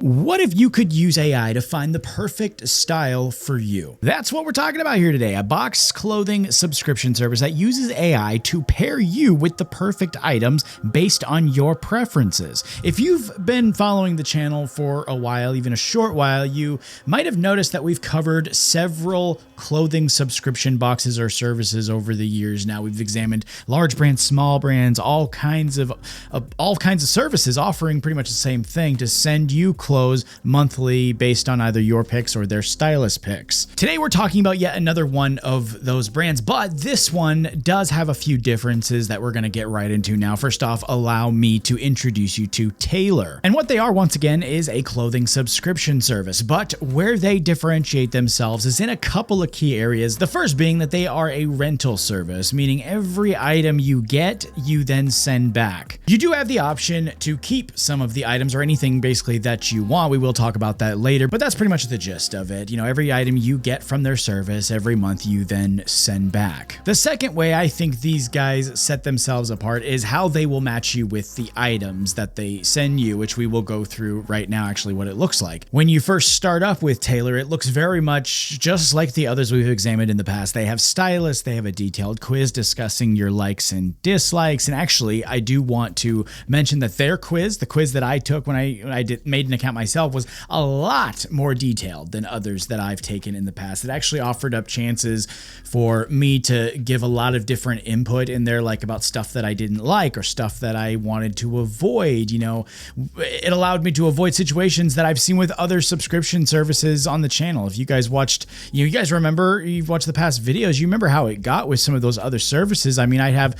What if you could use AI to find the perfect style for you? That's what we're talking about here today. A box clothing subscription service that uses AI to pair you with the perfect items based on your preferences. If you've been following the channel for a while, even a short while, you might have noticed that we've covered several clothing subscription boxes or services over the years. Now we've examined large brands, small brands, all kinds of services offering pretty much the same thing to send you clothes monthly based on either your picks or their stylist picks. Today we're talking about yet another one of those brands, but this one does have a few differences that we're going to get right into now. First off, allow me to introduce you to Taelor. And what they are, once again, is a clothing subscription service, but where they differentiate themselves is in a couple of key areas. The first being that they are a rental service, meaning every item you get, you then send back. You do have the option to keep some of the items or anything basically that you want. We will talk about that later, but that's pretty much the gist of it. You know, every item you get from their service every month, you then send back. The second way I think these guys set themselves apart is how they will match you with the items that they send you, which we will go through right now, actually what it looks like. When you first start up with Taelor, it looks very much just like the others we've examined in the past. They have stylists, they have a detailed quiz discussing your likes and dislikes, and actually I do want to mention that their quiz, the quiz that I took when I made an account myself, was a lot more detailed than others that I've taken in the past. It actually offered up chances for me to give a lot of different input in there, like about stuff that I didn't like or stuff that I wanted to avoid. You know, it allowed me to avoid situations that I've seen with other subscription services on the channel. If you guys watched, you guys remember, you've watched the past videos, you remember how it got with some of those other services. I mean, I'd have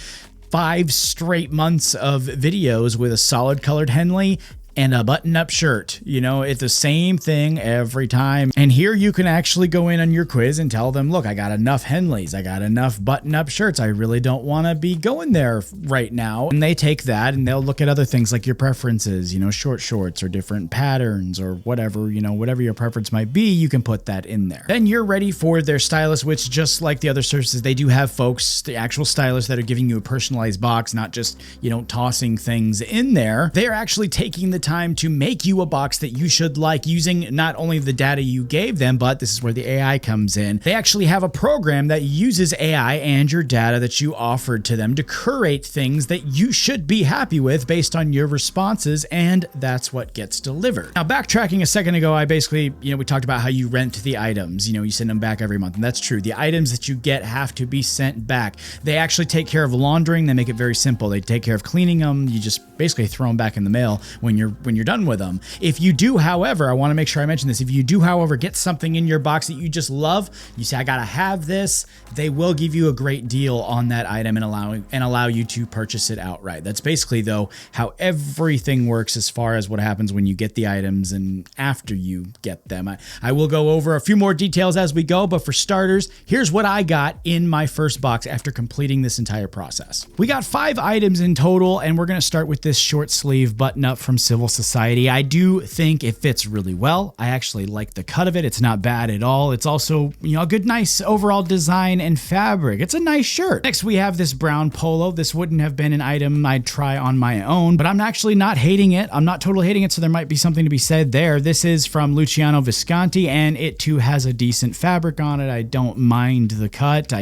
5 straight months of videos with a solid colored Henley and a button-up shirt. You know, it's the same thing every time. And here you can actually go in on your quiz and tell them, look, I got enough Henleys, I got enough button-up shirts, I really don't want to be going there right now. And they take that and they'll look at other things like your preferences, you know, short shorts or different patterns or whatever, you know, whatever your preference might be, you can put that in there. Then you're ready for their stylist, which just like the other services, they do have folks, the actual stylists that are giving you a personalized box, not just, you know, tossing things in there. They're actually taking the time to make you a box that you should like using not only the data you gave them, but this is where the AI comes in. They actually have a program that uses AI and your data that you offered to them to curate things that you should be happy with based on your responses, and that's what gets delivered. Now, backtracking a second ago, I basically, you know, we talked about how you rent the items, you know, you send them back every month, and that's true. The items that you get have to be sent back. They actually take care of laundering. They make it very simple. They take care of cleaning them. You just basically throw them back in the mail when you're done with them. If you do, however, I want to make sure I mention this. If you do, however, get something in your box that you just love, you say, I gotta have this, they will give you a great deal on that item and allow you to purchase it outright. That's basically, though, how everything works as far as what happens when you get the items and after you get them. I will go over a few more details as we go, but for starters, here's what I got in my first box after completing this entire process. We got 5 items in total, and we're going to start with this short sleeve button up from Civil Society. I do think it fits really well. I actually like the cut of it. It's not bad at all. It's also, you know, a good, nice overall design and fabric. It's a nice shirt. Next, we have this brown polo. This wouldn't have been an item I'd try on my own, but I'm actually not hating it. I'm not totally hating it, so there might be something to be said there. This is from Luciano Visconti, and it too has a decent fabric on it. I don't mind the cut.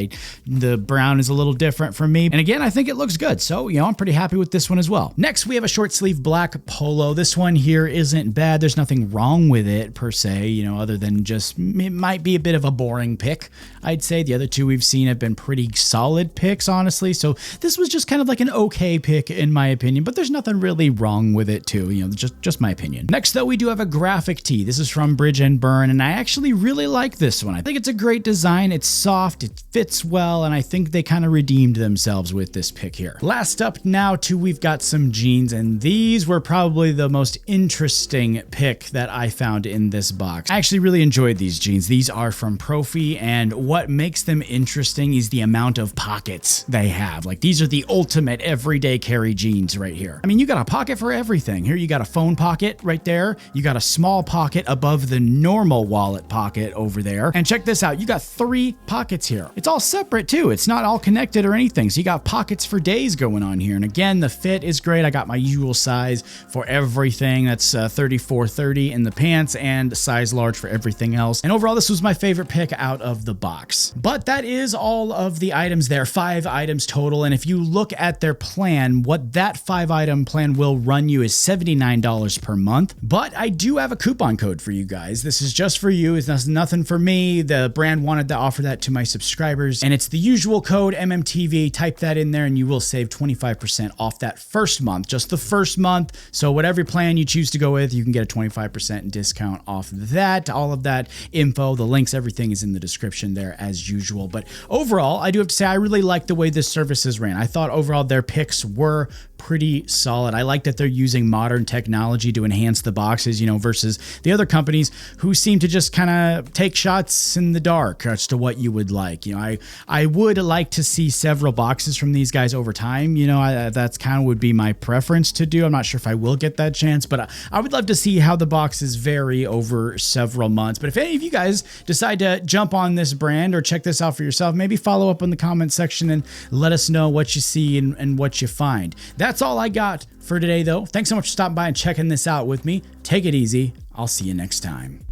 The brown is a little different for me. And again, I think it looks good. So, you know, I'm pretty happy with this one as well. Next, we have a short sleeve black polo. This one here isn't bad. There's nothing wrong with it per se, you know, other than just it might be a bit of a boring pick. I'd say the other two we've seen have been pretty solid picks, honestly. So this was just kind of like an okay pick in my opinion, but there's nothing really wrong with it too, you know, just my opinion. Next though, we do have a graphic tee. This is from Bridge and Burn, and I actually really like this one. I think it's a great design. It's soft, it fits well, and I think they kind of redeemed themselves with this pick here. Last up now too, we've got some jeans, and these were probably the most interesting pick that I found in this box. I actually really enjoyed these jeans. These are from Profi, and what makes them interesting is the amount of pockets they have. Like, these are the ultimate everyday carry jeans right here. I mean, you got a pocket for everything. Here you got a phone pocket right there. You got a small pocket above the normal wallet pocket over there. And check this out. You got 3 pockets here. It's all separate too. It's not all connected or anything. So you got pockets for days going on here. And again, the fit is great. I got my usual size for every everything. That's 34.30 in the pants and size large for everything else. And overall, this was my favorite pick out of the box. But that is all of the items there, 5 items total. And if you look at their plan, what that 5-item plan will run you is $79 per month. But I do have a coupon code for you guys. This is just for you. It's nothing for me. The brand wanted to offer that to my subscribers, and it's the usual code MMTV. Type that in there and you will save 25% off that first month, just the first month. So whatever plan you choose to go with, you can get a 25% discount off that. All of that info, the links, everything is in the description there as usual. But overall, I do have to say I really like the way this service is ran. I thought overall their picks were pretty solid. I like that they're using modern technology to enhance the boxes, versus the other companies who seem to just kind of take shots in the dark as to what you would like. I would like to see several boxes from these guys over time. That's kind of would be my preference to do. I'm not sure if I will get that chance, but I would love to see how the boxes vary over several months. But if any of you guys decide to jump on this brand or check this out for yourself, maybe follow up in the comment section and let us know what you see and what you find. That's all I got for today, though. Thanks so much for stopping by and checking this out with me. Take it easy. I'll see you next time.